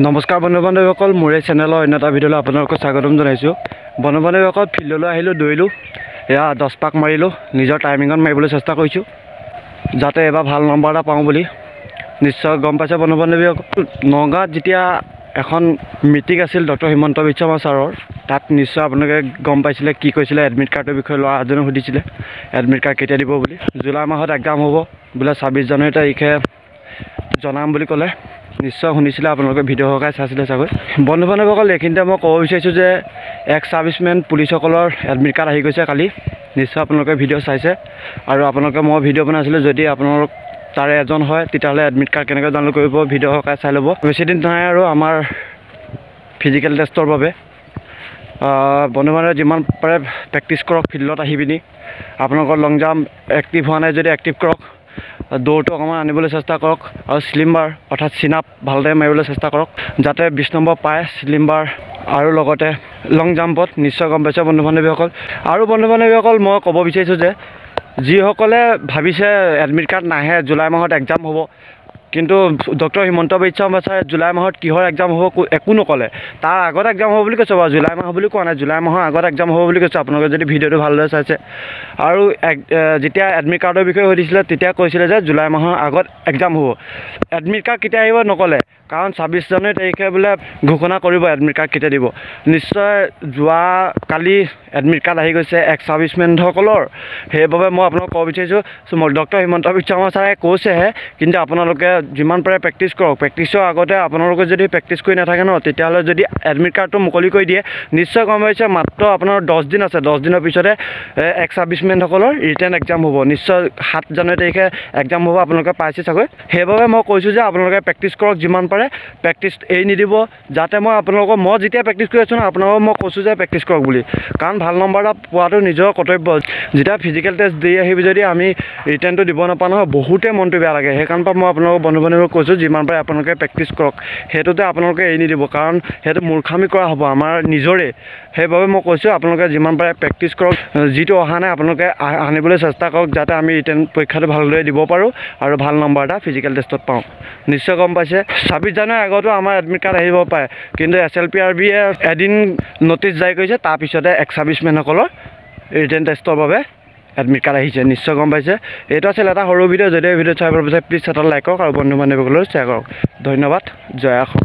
নমস্কাৰ বন্ধু বান্ধৱীসকল, মোৰ এই চেনেলৰ অন্য এটা ভিডিঅ'লৈ আপোনালোকক স্বাগতম জনাইছোঁ। বন্ধু বান্ধৱীসকল, ফিল্ডলৈ আহিলোঁ, দৌৰিলোঁ, এয়া 10 পাক মাৰিলোঁ। নিজৰ টাইমিঙত মাৰিবলৈ চেষ্টা কৰিছোঁ যাতে এবাৰ ভাল নম্বৰ এটা পাওঁ বুলি। নিশ্চয় গম পাইছে বন্ধু বান্ধৱীসকল, নগাঁৱত যেতিয়া এখন মিটিং আছিল ডক্টৰ হিমন্ত বিশ্ব শৰ্মা ছাৰৰ, তাত নিশ্চয় আপোনালোকে গম পাইছিলে কি কৈছিলে। এডমিট কাৰ্ডৰ বিষয়ে ল'ৰা এজনে সুধিছিলে এডমিট কাৰ্ড কেতিয়া দিব বুলি। জুলাই মাহত এক্সাম হ'ব বোলে, 26 জানুৱাৰী তাৰিখে জনাম বুলি ক'লে। নিশ্চয় শুনিছিলে আপোনালোকে, ভিডিঅ' সহকাৰে চাইছিলে চাগৈ। বন্ধু বান্ধৱীসকল, এইখিনিতে মই ক'ব বিচাৰিছোঁ যে এক্স ছাৰ্ভিচমেন পুলিচসকলৰ এডমিট কাৰ্ড আহি গৈছে কালি। নিশ্চয় আপোনালোকে ভিডিঅ' চাইছে, আৰু আপোনালোকে মই ভিডিঅ' বনাইছিলোঁ। যদি আপোনালোক তাৰে এজন হয় তেতিয়াহ'লে এডমিট কাৰ্ড কেনেকৈ ডাউনলোড কৰিব ভিডিঅ' সহকাৰে চাই ল'ব। বেছিদিন নাই আৰু আমাৰ ফিজিকেল টেষ্টৰ বাবে। বন্ধু বান্ধৱে যিমান পাৰে প্ৰেক্টিছ কৰক, ফিল্ডত আহি পিনি। আপোনালোকৰ লং জাম্প এক্টিভ হোৱা নাই যদি এক্টিভ কৰক, দৌৰটো অকণমান আনিবলৈ চেষ্টা কৰক, আৰু স্লিম্বাৰ অৰ্থাৎ চিনাপ ভালদৰে মাৰিবলৈ চেষ্টা কৰক যাতে 20 নম্বৰ পায় স্লিম্বাৰ আৰু লগতে লং জাম্পত। নিশ্চয় গম পাইছে বন্ধু বান্ধৱীসকল। আৰু বন্ধু বান্ধৱীসকল, মই ক'ব বিচাৰিছোঁ যে যিসকলে ভাবিছে এডমিট কাৰ্ড নাহে, জুলাই মাহত এক্সাম হ'ব, কিন্তু ডক্টৰ হিমন্ত বিশ্ব শৰ্মা ছাৰে জুলাই মাহত কিহৰ এক্সাম হ'ব একো নক'লে। তাৰ আগত এক্সাম হ'ব বুলি কৈছে বাৰু, জুলাই মাহ বুলি কোৱা নাই। জুলাই মাহৰ আগত এক্সাম হ'ব বুলি কৈছে, আপোনালোকে যদি ভিডিঅ'টো ভালদৰে চাইছে। আৰু যেতিয়া এডমিট কাৰ্ডৰ বিষয়ে সুধিছিলে তেতিয়া কৈছিলে যে জুলাই মাহৰ আগত এক্সাম হ'ব। এডমিট কাৰ্ড কেতিয়া আহিব নক'লে, কাৰণ 26 জানুৱাৰী তাৰিখে বোলে ঘোষণা কৰিব এডমিট কাৰ্ড কেতিয়া দিব। নিশ্চয় যোৱা কালি এডমিট কাৰ্ড আহি গৈছে এক্স ছাৰ্ভিচমেনসকলৰ। সেইবাবে মই আপোনালোকক ক'ব বিচাৰিছোঁ, ডক্টৰ হিমন্ত বিশ্ব শৰ্মা ছাৰে কৈছেহে, কিন্তু আপোনালোকে যিমান পাৰে প্ৰেক্টিছ কৰক। প্ৰেক্টিছৰ আগতে আপোনালোকে যদি প্ৰেক্টিছ কৰি নাথাকে ন, তেতিয়াহ'লে যদি এডমিট কাৰ্ডটো মুকলি কৰি দিয়ে, নিশ্চয় গম পাইছে মাত্ৰ আপোনাৰ 10 দিন আছে। 10 দিনৰ পিছতে এক্স ছাৰ্ভিচমেনসকলৰ ৰিটেন এক্সাম হ'ব। নিশ্চয় 7 জানুৱাৰী তাৰিখে এক্সাম হ'ব, আপোনালোকে পাইছে চাগৈ। সেইবাবে মই কৈছোঁ যে আপোনালোকে প্ৰেক্টিছ কৰক, যিমান পাৰে প্ৰেক্টিছ এৰি নিদিব, যাতে মই যেতিয়া প্ৰেক্টিছ কৰি আছোঁ ন, আপোনালোকক মই কৈছোঁ যে প্ৰেক্টিছ কৰক বুলি। কাৰণ ভাল নম্বৰ এটা পোৱাটো নিজৰ কৰ্তব্য। যেতিয়া ফিজিকেল টেষ্ট দি আহিবি যদি আমি ৰিটেনটো দিব নাপাওঁ নহয়, বহুতে মনটো বেয়া লাগে। সেইকাৰণে মই আপোনালোকক বন্ধু বান্ধৱীক কৈছোঁ, যিমান পাৰে আপোনালোকে প্ৰেক্টিছ কৰক। সেইটোতে আপোনালোকে এৰি নিদিব, কাৰণ সেইটো মূৰ্খামি কৰা হ'ব আমাৰ নিজৰে। সেইবাবে মই কৈছোঁ আপোনালোকে যিমান পাৰে প্ৰেক্টিছ কৰক। যিটো অহা নাই আপোনালোকে আনিবলৈ চেষ্টা কৰক, যাতে আমি ৰিটেন পৰীক্ষাটো ভালদৰে দিব পাৰোঁ আৰু ভাল নম্বৰ এটা ফিজিকেল টেষ্টত পাওঁ। নিশ্চয় গম পাইছে 26 জানুৱাৰীৰ আগতো আমাৰ এডমিট কাৰ্ড আহিব পাৰে, কিন্তু SLPRBয়ে এদিন ন'টিছ জাৰি কৰিছে, তাৰপিছতে এক্স ছাৰ্ভিচমেনসকলৰ ৰিটেন টেষ্টৰ বাবে এডমিট কাৰ্ড আহিছে। নিশ্চয় গম পাইছে। এইটো আছিল এটা সৰু ভিডিঅ'। যদি এই ভিডিঅ'ত চাই ভাল পাইছে প্লিজ এটা লাইক কৰক আৰু বন্ধু বান্ধৱীসকললৈ শ্বেয়াৰ কৰক। ধন্যবাদ। জয় অসম।